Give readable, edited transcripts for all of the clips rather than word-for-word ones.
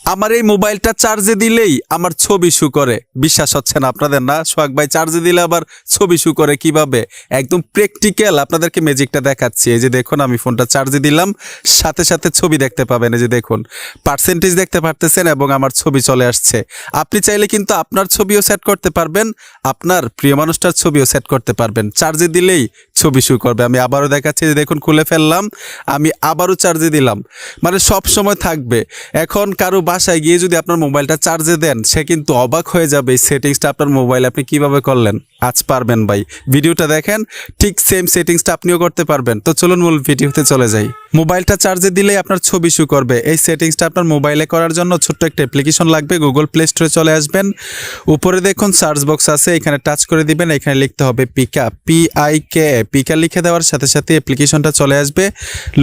আমার এই মোবাইলটা চার্জে দিলেই আমার ছবি শু করে। বিশ্বাস হচ্ছে না আপনাদের? না সোহাগ ভাই, চার্জে দিলে আবার ছবি শু করে কিভাবে? একদম প্র্যাকটিক্যাল আপনাদেরকে ম্যাজিকটা দেখাচ্ছি। এই যে দেখুন, আমি ফোনটা চার্জে দিলাম, সাথে সাথে ছবি দেখতে পাবেন। এই যে দেখুন, পার্সেন্টেজ দেখতে পারতেছেন এবং আমার ছবি চলে আসছে। আপনি চাইলে কিন্তু আপনার ছবিও সেট করতে পারবেন, আপনার প্রিয় মানুষটার ছবিও সেট করতে পারবেন। চার্জে দিলেই ছবি শু করবে। আমি আবারও দেখাচ্ছি, যে দেখুন খুলে ফেললাম, আমি আবারও চার্জে দিলাম, মানে সব সময় থাকবে। এখন কারো বাসায় গিয়ে যদি আপনার মোবাইলটা চার্জে দেন, সে কিন্তু অবাক হয়ে যাবে এই সেটিংসটা আপনার মোবাইলে আপনি কিভাবে করলেন। আজ পারবেন ভাই, ভিডিওটা দেখেন, ঠিক সেম সেটিংসটা আপনিও করতে পারবেন। তো চলুন মূল ভিডিওতে চলে যাই। মোবাইলটা চার্জে দিলেই আপনার ছবি শু করবে। এই সেটিংসটা আপনার মোবাইলে করার জন্য ছোট্ট একটা অ্যাপ্লিকেশন লাগবে। গুগল প্লে স্টোরে চলে আসবেন, উপরে দেখুন সার্চ বক্স আছে, এখানে টাচ করে দিবেন। এখানে লিখতে হবে পিকা, PIK, পিকা লিখে দেওয়ার সাথে সাথে অ্যাপ্লিকেশনটা চলে আসবে।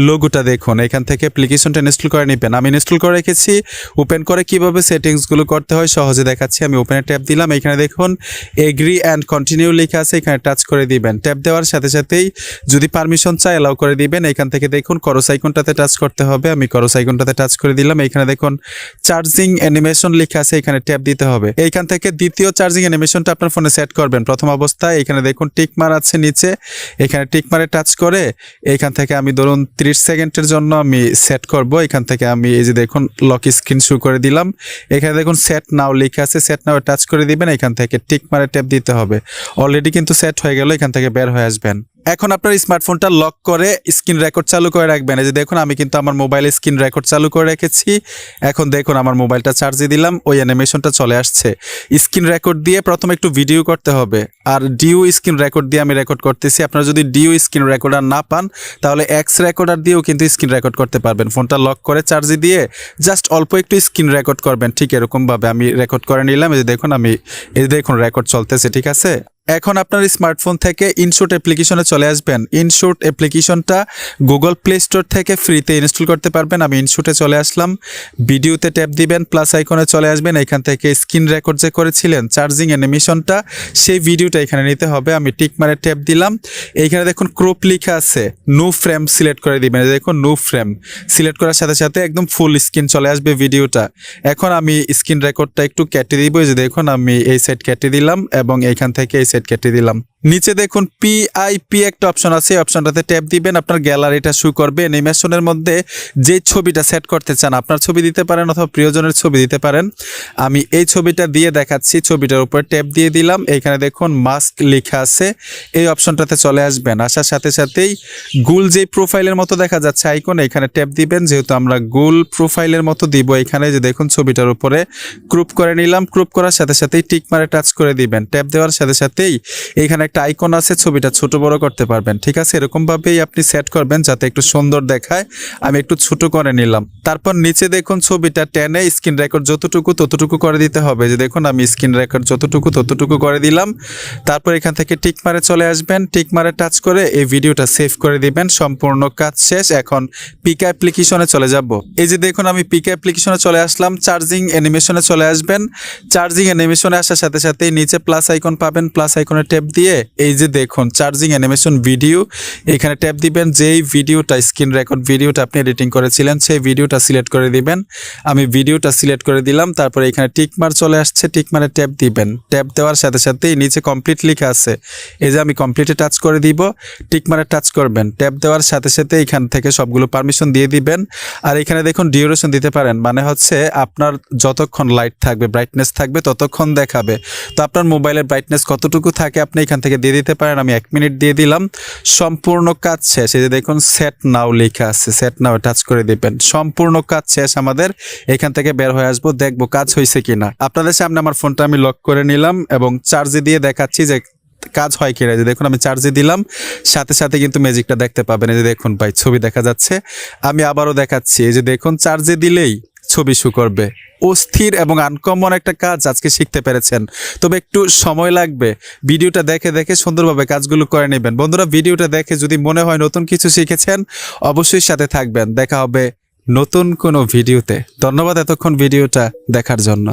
লোগোটা দেখুন, এখান থেকে অ্যাপ্লিকেশনটা ইনস্টল করে নেবেন। আমি ইনস্টল করে রেখেছি। ওপেন করে কিভাবে সেটিংসগুলো করতে হয় সহজে দেখাচ্ছি। আমি ওপেনে ট্যাপ দিলাম, এখানে দেখুন এগ্রি অ্যান্ড কন্টিনিউ লেখা আছে, এখানে টাচ করে দিবেন। ট্যাপ দেওয়ার সাথে সাথেই যদি পারমিশন চাই অ্যালাউ করে দিবেন। এখান থেকে দেখুন করস আইকনটাতে টাচ করতে হবে। আমি করস আইকনটাতে টাচ করে দিলাম। এখানে দেখুন চার্জিং অ্যানিমেশন লেখা আছে, এখানে ট্যাপ দিতে হবে। এইখান থেকে দ্বিতীয় চার্জিং অ্যানিমেশনটা আপনার ফোনে সেট করবেন। প্রথম অবস্থায় এখানে দেখুন টিকমার আছে নিচে, এখানে টিকমারে টাচ করে এইখান থেকে আমি ধরুন 30 সেকেন্ডের জন্য আমি সেট করব। এখান থেকে আমি এই যে দেখুন লক স্ক্রিন শো করে দিলাম। এখানে দেখুন সেট নাও লেখা আছে, সেট নাও টাচ করে দিবেন। এখান থেকে টিকমারে ট্যাপ দিতে হবে। অলরেডি কিন্তু সেট হয়ে গেল, এখান থেকে বের হয়ে আসবেন। এখন আপনার স্মার্টফোনটা লক করে স্ক্রিন রেকর্ড চালু করে রাখবেন। এই যে দেখুন, আমি কিন্তু আমার মোবাইলে স্ক্রিন রেকর্ড চালু করে রেখেছি। এখন দেখুন আমার মোবাইলটা চার্জে দিলাম, ওই অ্যানিমেশনটা চলে আসছে। স্ক্রিন রেকর্ড দিয়ে প্রথমে একটু ভিডিও করতে হবে, আর ডিউ স্ক্রিন রেকর্ড দিয়ে আমি রেকর্ড করতেছি। আপনারা যদি ডিউ স্ক্রিন রেকর্ডার না পান, তাহলে এক্স রেকর্ডার দিয়েও কিন্তু স্ক্রিন রেকর্ড করতে পারবেন। ফোনটা লক করে চার্জে দিয়ে জাস্ট অল্প একটু স্ক্রিন রেকর্ড করবেন। ঠিক এরকমভাবে আমি রেকর্ড করে নিলাম। এই যে দেখুন, এই দেখুন রেকর্ড চলতেছে। ঠিক আছে, এখন আপনার স্মার্টফোন থেকে ইনশট অ্যাপ্লিকেশনে চলে আসবেন। ইনশট অ্যাপ্লিকেশনটা গুগল প্লে স্টোর থেকে ফ্রিতে ইনস্টল করতে পারবেন। আমি ইনশটে চলে আসলাম, ভিডিওতে ট্যাপ দিবেন, প্লাস আইকনে চলে আসবেন। এখান থেকে স্ক্রিন রেকর্ড যে করেছিলেন চার্জিং অ্যানিমেশনটা, সেই ভিডিওটা এখানে নিতে হবে। আমি টিক মারে ট্যাপ দিলাম। এইখানে দেখুন ক্রপ লেখা আছে, নো ফ্রেম সিলেক্ট করে দিবেন। দেখুন নো ফ্রেম সিলেক্ট করার সাথে সাথে একদম ফুল স্ক্রিন চলে আসবে ভিডিওটা। এখন আমি স্ক্রিন রেকর্ডটা একটু কেটে দিব। যে দেখুন আমি এই সাইড কেটে দিলাম এবং এইখান থেকে এই কেটে দিলাম। নিচে দেখুন PIP একটা অপশন আছে, এই অপশনটাতে ট্যাপ দিবেন। আপনার গ্যালারিটা শো করবে। অ্যানিমেশনের মধ্যে যে ছবিটা সেট করতে চান, আপনার ছবি দিতে পারেন অথবা প্রিয়জনের ছবি দিতে পারেন। আমি এই ছবিটা দিয়ে দেখাচ্ছি। ছবিটার উপর ট্যাপ দিয়ে দিলাম। এখানে দেখুন মাস্ক লেখা আছে, এই অপশনটাতে চলে আসবেন। আসার সাথে সাথেই গুল যে প্রোফাইলের মতো দেখা যাচ্ছে আইকন, এখানে ট্যাপ দিবেন। যেহেতু আমরা গুল প্রোফাইলের মতো দিব, এখানে যে দেখুন ছবিটার উপরে ক্রপ করে নিলাম। ক্রপ করার সাথে সাথেই টিক মারে টাচ করে দিবেন। ট্যাপ দেওয়ার সাথে সাথেই এইখানে একটা আইকন আছে, ছবিটা ছোট বড় করতে পারবেন। ঠিক আছে, এরকম ভাবেই আপনি সেট করবেন যাতে একটু সুন্দর দেখায়। আমি একটু ছোট করে নিলাম। তারপর নিচে দেখুন ছবিটা টেনে স্ক্রিন রেকর্ড যতটুকু ততটুকু করে দিতে হবে। যে দেখুন আমি স্ক্রিন রেকর্ড যতটুকু ততটুকু করে দিলাম। তারপর এখান থেকে টিক মারে চলে আসবেন, টিক মারে টাচ করে এই ভিডিওটা সেভ করে দিবেন। সম্পূর্ণ কাজ শেষ। এখন পিকা অ্যাপ্লিকেশনে চলে যাব। এই যে দেখুন আমি পিকা অ্যাপ্লিকেশনে চলে আসলাম। চার্জিং অ্যানিমেশনে চলে আসবেন। চার্জিং অ্যানিমেশনে আসার সাথে সাথে নিচে প্লাস আইকন পাবেন, প্লাস আইকনে ট্যাপ দিয়ে এই যে দেখুন চার্জিং অ্যানিমেশন ভিডিও, এখানে ট্যাপ দিবেন। যেই ভিডিওটা স্ক্রিন রেকর্ড ভিডিওটা আপনি এডিটিং করেছিলেন, সেই ভিডিওটা সিলেক্ট করে দিবেন। আমি ভিডিওটা সিলেক্ট করে দিলাম। তারপরে এখানে টিকমার চলে আসছে, টিকমারে ট্যাপ দিবেন। ট্যাপ দেওয়ার সাথে সাথেই নিচে কমপ্লিট লেখা আছে, এই যে আমি কমপ্লিটে টাচ করে দিব। টিকমারে টাচ করবেন। ট্যাপ দেওয়ার সাথে সাথে এখান থেকে সবগুলো পারমিশন দিয়ে দিবেন। আর এখানে দেখুন ডিউরেশন দিতে পারেন, মানে হচ্ছে আপনার যতক্ষণ লাইট থাকবে, ব্রাইটনেস থাকবে, ততক্ষণ দেখাবে। তো আপনার মোবাইলের ব্রাইটনেস কতটুকু থাকে আপনি এখান থেকে দিয়ে দিতে পারেন। আমি 1 মিনিট দিয়ে দিলাম। সম্পূর্ণ কাজ শেষ। এই যে দেখুন সেট নাও লেখা আছে, সেট নাও টাচ করে দিবেন। সম্পূর্ণ কাজ শেষ আমাদের। এখান থেকে বের হয়ে আসবো, দেখবো কাজ হয়েছে কিনা। আপনাদের সামনে আমার ফোনটা আমি লক করে নিলাম এবং চার্জে দিয়ে দেখাচ্ছি যে কাজ হয় কিনা। যে দেখুন আমি চার্জে দিলাম, সাথে সাথে কিন্তু ম্যাজিকটা দেখতে পাবেন। এই যে দেখুন ভাই ছবি দেখা যাচ্ছে। আমি আবারও দেখাচ্ছি, এই যে দেখুন চার্জে দিলেই ছবি শো করবে। অস্থির এবং আনকমন একটা কাজ আজকে শিখতে পেরেছেন, তবে একটু সময় লাগবে। ভিডিওটা দেখে দেখে সুন্দরভাবে কাজগুলো করে নেবেন। বন্ধুরা, ভিডিওটা দেখে যদি মনে হয় নতুন কিছু শিখেছেন, অবশ্যই সাথে থাকবেন। দেখা হবে নতুন কোনো ভিডিওতে। ধন্যবাদ এতক্ষণ ভিডিওটা দেখার জন্য।